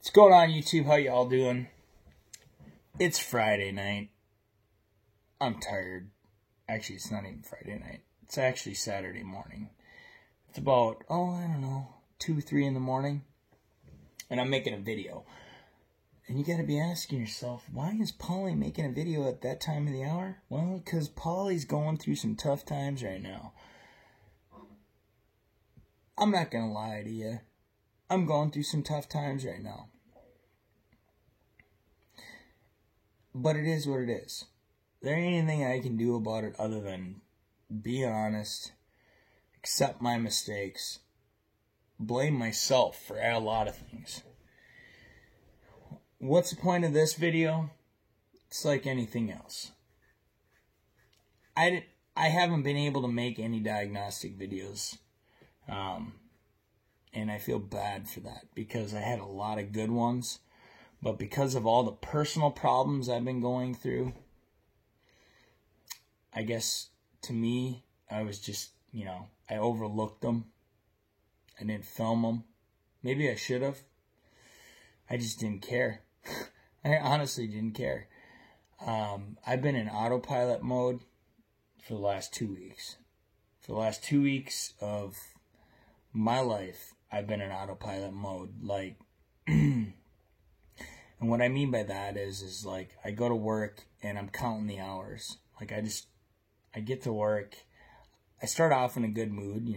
What's going on, YouTube? How y'all doing? It's Friday night. I'm tired. Actually, it's not even Friday night. It's actually Saturday morning. It's about, I don't know, 2, 3 in the morning. And I'm making a video. And you gotta be asking yourself, why is Paulie making a video at that time of the hour? Well, because Paulie's going through some tough times right now. I'm not gonna lie to you. I'm going through some tough times right now. But it is what it is. There ain't anything I can do about it other than be honest, accept my mistakes, blame myself for a lot of things. What's the point of this video? It's like anything else. I haven't been able to make any diagnostic videos. And I feel bad for that because I had a lot of good ones. But because of all the personal problems I've been going through, I guess to me, I was just, I overlooked them. I didn't film them. Maybe I should have. I just didn't care. I honestly didn't care. I've been in autopilot mode for the last 2 weeks. For the last 2 weeks of my life, I've been in autopilot mode. Like, and what I mean by that is like, I go to work and I'm counting the hours. Like, I get to work. I start off in a good mood,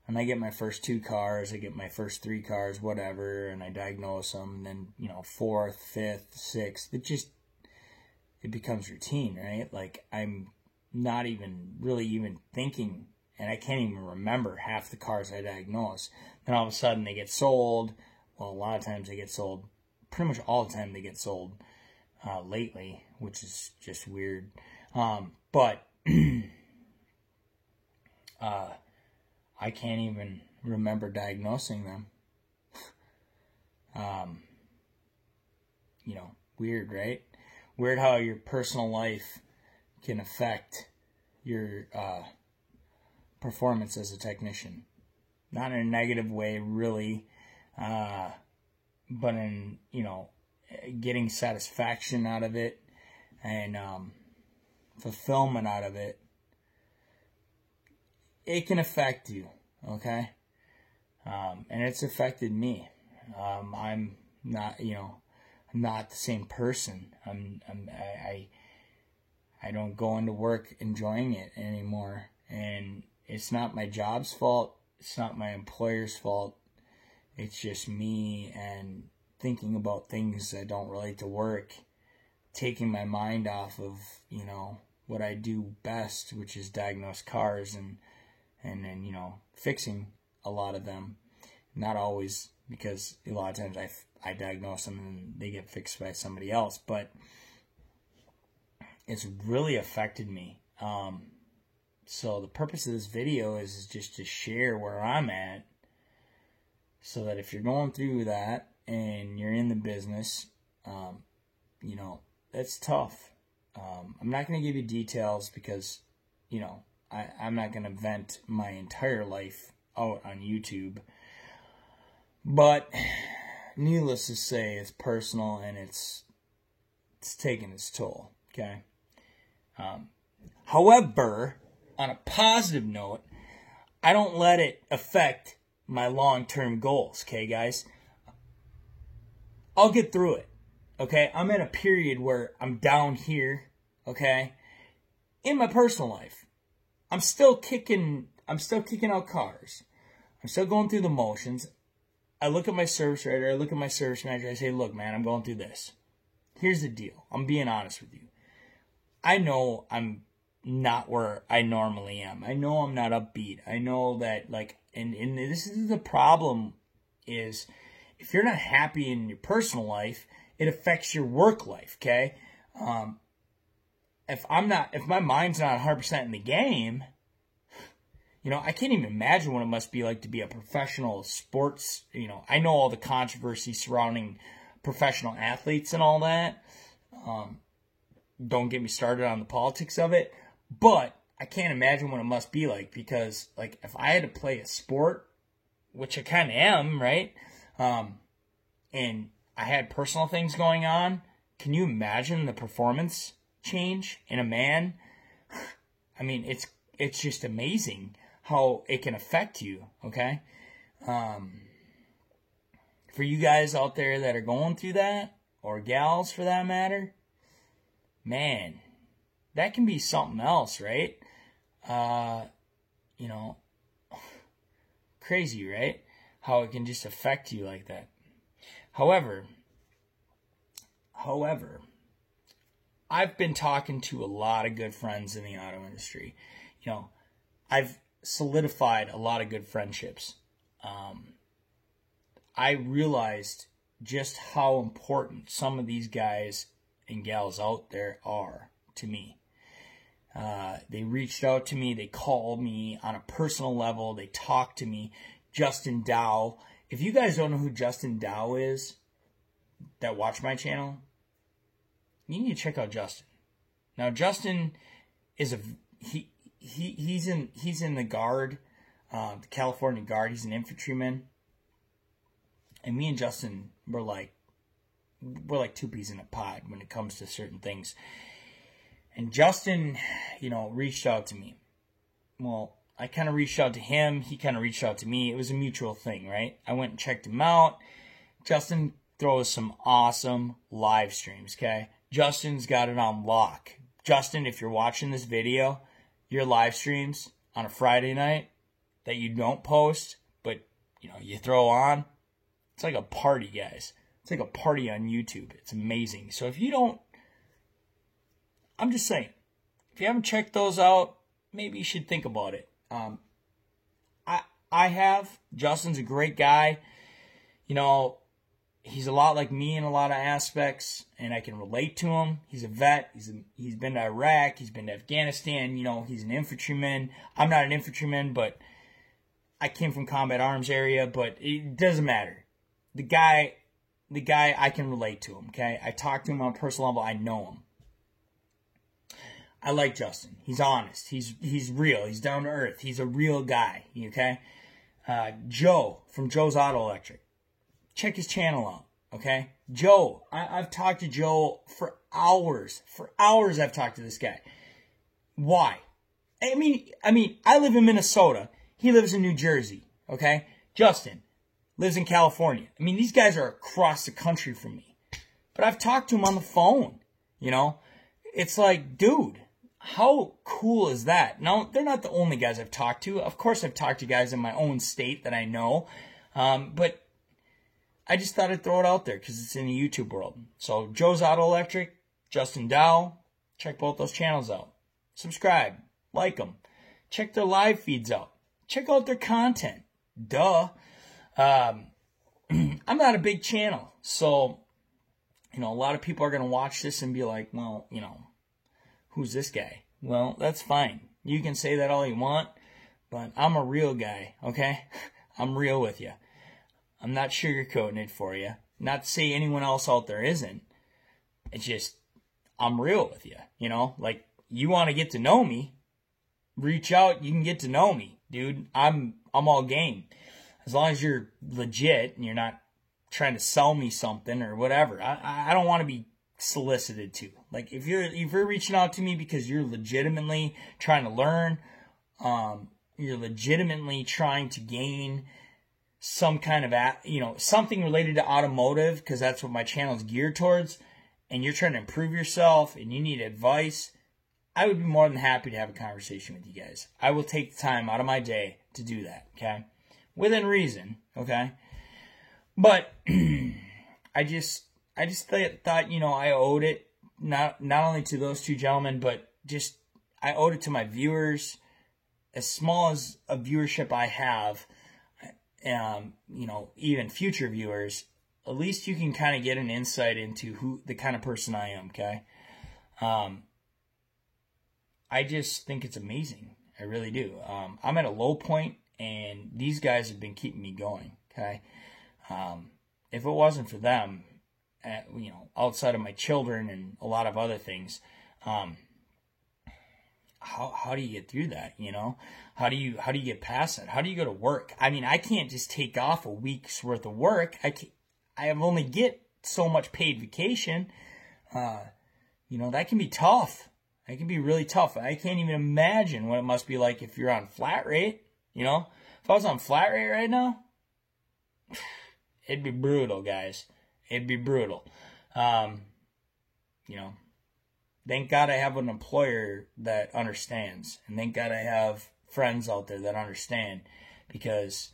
and I get my first 2 cars, I get my first 3 cars, whatever, and I diagnose them, and then, 4th, 5th, 6th, it becomes routine, right? Like, I'm not even really thinking, and I can't even remember half the cars I diagnose. Then all of a sudden they get sold. Well, a lot of times they get sold. Pretty much all the time they get sold lately, which is just weird. But I can't even remember diagnosing them. Weird, right? Weird how your personal life can affect your performance as a technician. Not in a negative way, really, but in, getting satisfaction out of it and fulfillment out of it. It can affect you, okay? And it's affected me. I'm not, I'm not the same person. I don't go into work enjoying it anymore. And it's not my job's fault. It's not my employer's fault. It's just me and thinking about things that don't relate to work, taking my mind off of, what I do best, which is diagnose cars and then, fixing a lot of them. Not always, because a lot of times I diagnose them and they get fixed by somebody else, but it's really affected me. So the purpose of this video is just to share where I'm at, so that if you're going through that and you're in the business, that's tough. I'm not going to give you details because, I'm not going to vent my entire life out on YouTube. But needless to say, it's personal and it's taking its toll, okay? However, on a positive note, I don't let it affect my long-term goals, okay, guys? I'll get through it, okay? I'm in a period where I'm down here, okay? In my personal life, I'm still kicking out cars. I'm still going through the motions. I look at my service writer, I look at my service manager, I say, look, man, I'm going through this. Here's the deal. I'm being honest with you. I know I'm not where I normally am. I know I'm not upbeat. I know that, like, and this is the problem, is if you're not happy in your personal life, it affects your work life, okay? If my mind's not 100% in the game, I can't even imagine what it must be like to be a professional sports, I know all the controversy surrounding professional athletes and all that. Don't get me started on the politics of it, but I can't imagine what it must be like, because, like, if I had to play a sport, which I kind of am, right? and I had personal things going on, can you imagine the performance change in a man? I mean, it's just amazing how it can affect you, okay? For you guys out there that are going through that, or gals for that matter, man, that can be something else, right? You know, crazy, right? How it can just affect you like that. However, I've been talking to a lot of good friends in the auto industry. You know, I've solidified a lot of good friendships. I realized just how important some of these guys and gals out there are to me. They reached out to me. They called me on a personal level. They talked to me. Justin Dow. If you guys don't know who Justin Dow is, that watch my channel, you need to check out Justin. Now, Justin is he's in the Guard, the California Guard. He's an infantryman. And me and Justin we're like two peas in a pod when it comes to certain things. And Justin, you know, reached out to me. Well, I kind of reached out to him. He kind of reached out to me. It was a mutual thing, right? I went and checked him out. Justin throws some awesome live streams, okay? Justin's got it on lock. Justin, if you're watching this video, your live streams on a Friday night that you don't post, but, you know, you throw on, it's like a party, guys. It's like a party on YouTube. It's amazing. So if you don't, I'm just saying, if you haven't checked those out, maybe you should think about it. I have. Justin's a great guy. You know, he's a lot like me in a lot of aspects, and I can relate to him. He's a vet. He's been to Iraq. He's been to Afghanistan. You know, he's an infantryman. I'm not an infantryman, but I came from combat arms area, but it doesn't matter. The guy, I can relate to him, okay? I talk to him on a personal level. I know him. I like Justin. He's honest. He's real. He's down to earth. He's a real guy, okay? Joe from Joe's Auto Electric. Check his channel out, okay? Joe, I've talked to Joe for hours. For hours I've talked to this guy. Why? I mean, I live in Minnesota. He lives in New Jersey, okay? Justin lives in California. I mean, these guys are across the country from me. But I've talked to him on the phone, you know? It's like, dude, how cool is that? Now, they're not the only guys I've talked to. Of course, I've talked to guys in my own state that I know. But I just thought I'd throw it out there because it's in the YouTube world. So, Joe's Auto Electric, Justin Dow, check both those channels out. Subscribe, like them. Check their live feeds out. Check out their content. Duh. I'm not a big channel, so, you know, a lot of people are going to watch this and be like, well, you know, who's this guy? Well, that's fine. You can say that all you want, but I'm a real guy, okay? I'm real with you. I'm not sugarcoating it for you. Not to say anyone else out there isn't. It's just, I'm real with you, you know? Like, you want to get to know me, reach out, you can get to know me, dude. I'm all game. As long as you're legit and you're not trying to sell me something or whatever. I don't want to be solicited to. Like, if you're reaching out to me because you're legitimately trying to learn, you're legitimately trying to gain some kind of, you know, something related to automotive, because that's what my channel is geared towards, and you're trying to improve yourself and you need advice, I would be more than happy to have a conversation with you guys. I will take the time out of my day to do that, okay? Within reason, okay? But I just thought, you know, I owed it not only to those two gentlemen, but just I owed it to my viewers. As small as a viewership I have, you know, even future viewers, at least you can kind of get an insight into who the kind of person I am, okay? I just think it's amazing. I really do. I'm at a low point, and these guys have been keeping me going, okay? If it wasn't for them, you know, outside of my children and a lot of other things, how do you get through that, you know? How do you get past that? How do you go to work? I mean, I can't just take off a week's worth of work. I only get so much paid vacation. You know, that can be tough. That can be really tough. I can't even imagine what it must be like if you're on flat rate. You know, if I was on flat rate right now, it'd be brutal, guys. It'd be brutal. You know, thank God I have an employer that understands. And thank God I have friends out there that understand. Because,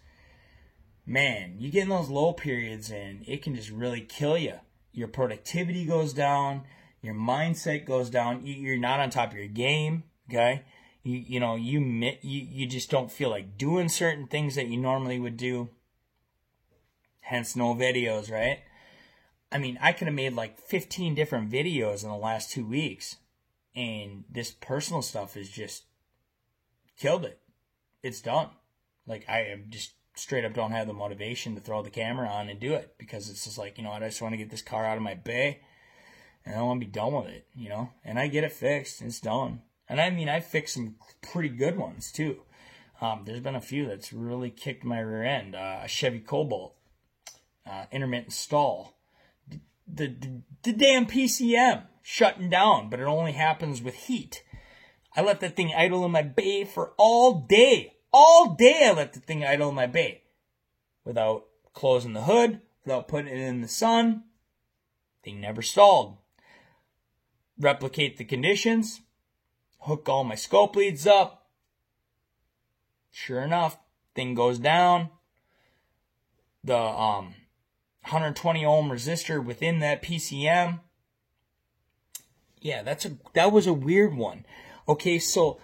man, you get in those low periods and it can just really kill you. Your productivity goes down. Your mindset goes down. You're not on top of your game, okay? You just don't feel like doing certain things that you normally would do. Hence, no videos, right? I mean, I could have made like 15 different videos in the last 2 weeks. And this personal stuff has just killed it. It's done. Like, I am just straight up don't have the motivation to throw the camera on and do it. Because it's just like, you know what, I just want to get this car out of my bay. And I want to be done with it, you know. And I get it fixed. It's done. And I mean, I fixed some pretty good ones, too. There's been a few that's really kicked my rear end. A Chevy Cobalt. Intermittent stall. The damn PCM shutting down, but it only happens with heat. I let that thing idle in my bay for all day. All day I let the thing idle in my bay. Without closing the hood, without putting it in the sun. Thing never stalled. Replicate the conditions. Hook all my scope leads up. Sure enough, thing goes down. The 120 ohm resistor within that PCM. Yeah, that was a weird one. Okay, so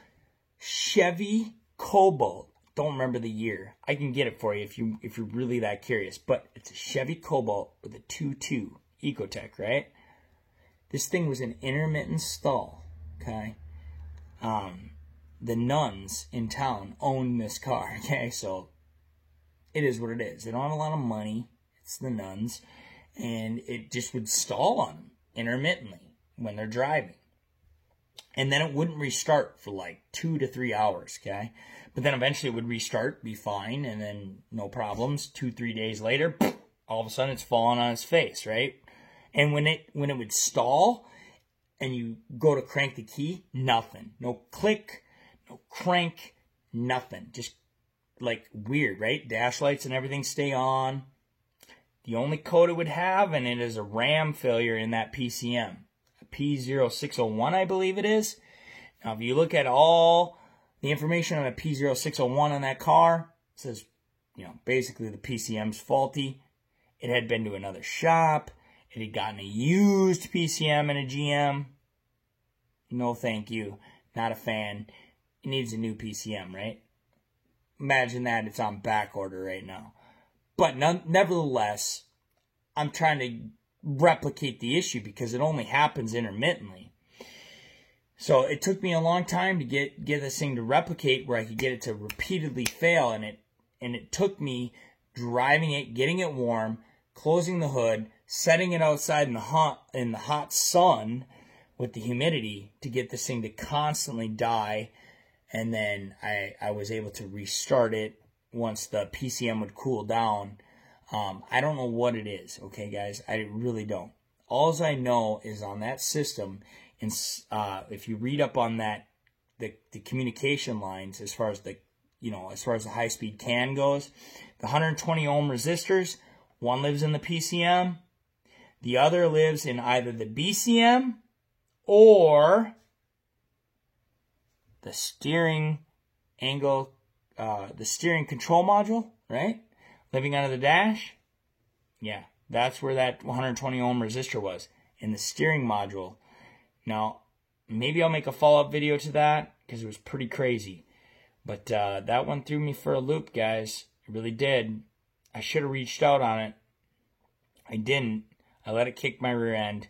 Chevy Cobalt. Don't remember the year. I can get it for you if you're really that curious. But it's a Chevy Cobalt with a 2.2 Ecotec, right? This thing was an intermittent stall, okay? The nuns in town own this car, okay? So it is what it is. They don't have a lot of money. It's the nuns. And it just would stall on them intermittently when they're driving. And then it wouldn't restart for like 2 to 3 hours, okay? But then eventually it would restart, be fine, and then no problems. 2-3 days later, all of a sudden it's falling on its face, right? And when it would stall and you go to crank the key, nothing. No click, no crank, nothing. Just like weird, right? Dash lights and everything stay on. The only code it would have, and it is a RAM failure in that PCM. A P0601, I believe it is. Now, if you look at all the information on a P0601 on that car, it says, you know, basically the PCM's faulty. It had been to another shop. It had gotten a used PCM and a GM. No, thank you. Not a fan. It needs a new PCM, right? Imagine that it's on back order right now. But nevertheless, I'm trying to replicate the issue because it only happens intermittently. So it took me a long time to get this thing to replicate where I could get it to repeatedly fail. And it took me driving it, getting it warm, closing the hood, setting it outside in the hot sun with the humidity to get this thing to constantly die. And then I was able to restart it once the PCM would cool down. I don't know what it is, okay, guys? I really don't. All I know is on that system, and if you read up on that, the communication lines as far as the high-speed CAN goes, the 120 ohm resistors, one lives in the PCM, the other lives in either the BCM or the steering angle, the steering control module, right? Living under the dash. Yeah, that's where that 120 ohm resistor was, in the steering module. Now, maybe I'll make a follow-up video to that because it was pretty crazy. But that one threw me for a loop, guys. It really did. I should have reached out on it. I didn't. I let it kick my rear end.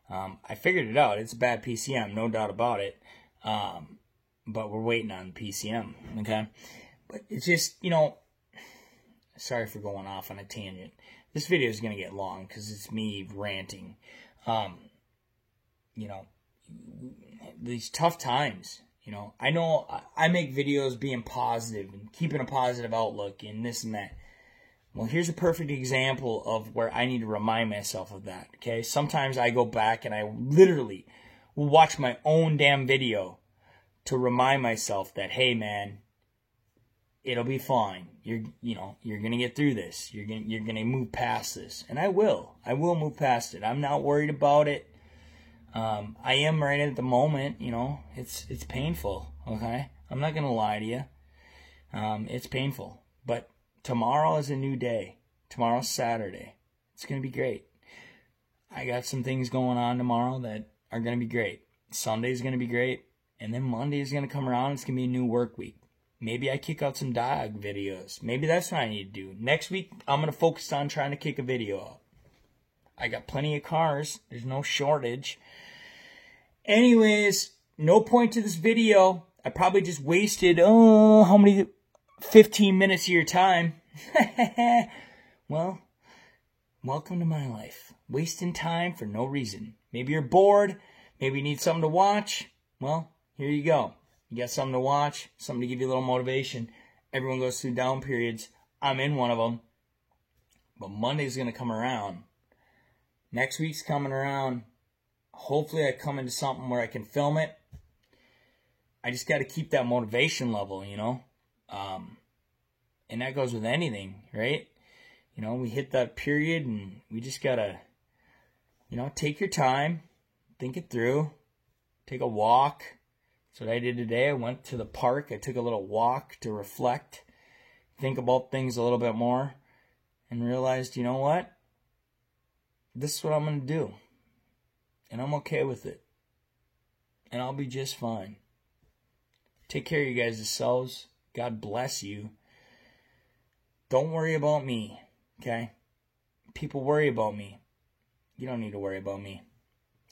I figured it out. It's a bad PCM, no doubt about it. But we're waiting on PCM, okay? But it's just, you know, sorry for going off on a tangent. This video is going to get long because it's me ranting. You know, these tough times, you know I make videos being positive and keeping a positive outlook and this and that. Well, here's a perfect example of where I need to remind myself of that, okay? Sometimes I go back and I literally will watch my own damn video to remind myself that, hey, man, it'll be fine. You're going to get through this. You're going to move past this. And I will. I will move past it. I'm not worried about it. I am right at the moment, it's painful, okay? I'm not going to lie to you. It's painful. But tomorrow is a new day. Tomorrow's Saturday. It's going to be great. I got some things going on tomorrow that are going to be great. Sunday's going to be great. And then Monday is going to come around. It's going to be a new work week. Maybe I kick out some dog videos. Maybe that's what I need to do. Next week, I'm going to focus on trying to kick a video out. I got plenty of cars. There's no shortage. Anyways, no point to this video. I probably just wasted, 15 minutes of your time. Well, welcome to my life. Wasting time for no reason. Maybe you're bored. Maybe you need something to watch. Well, here you go. You got something to watch, something to give you a little motivation. Everyone goes through down periods. I'm in one of them. But Monday's going to come around. Next week's coming around. Hopefully I come into something where I can film it. I just got to keep that motivation level, and that goes with anything, right? We hit that period and we just got to, take your time, think it through, take a walk. That's what I did today. I went to the park. I took a little walk to reflect, think about things a little bit more, and realized, you know what? This is what I'm going to do. And I'm okay with it. And I'll be just fine. Take care of you guys yourselves. God bless you. Don't worry about me, okay? People worry about me. You don't need to worry about me.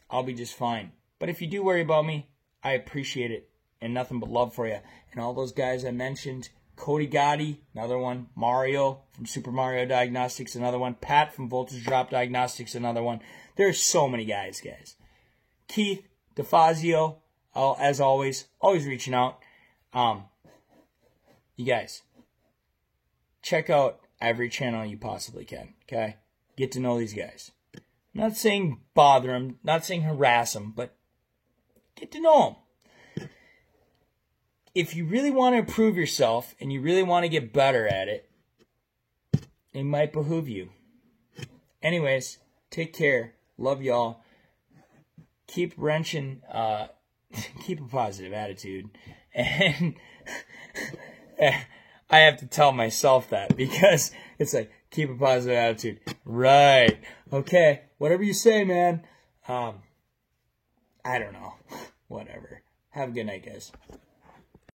I'll be just fine. But if you do worry about me, I appreciate it. And nothing but love for you. And all those guys I mentioned, Cody Gotti, another one. Mario from Super Mario Diagnostics, another one. Pat from Voltage Drop Diagnostics, another one. There's so many guys. Keith DeFazio, as always reaching out. You guys, check out every channel you possibly can, okay? Get to know these guys. I'm not saying bother them, not saying harass them, but get to know them. If you really want to improve yourself and you really want to get better at it, it might behoove you. Anyways, take care. Love y'all. Keep wrenching, keep a positive attitude. And I have to tell myself that because it's like, keep a positive attitude. Right. Okay. Whatever you say, man. I don't know. Whatever. Have a good night, guys.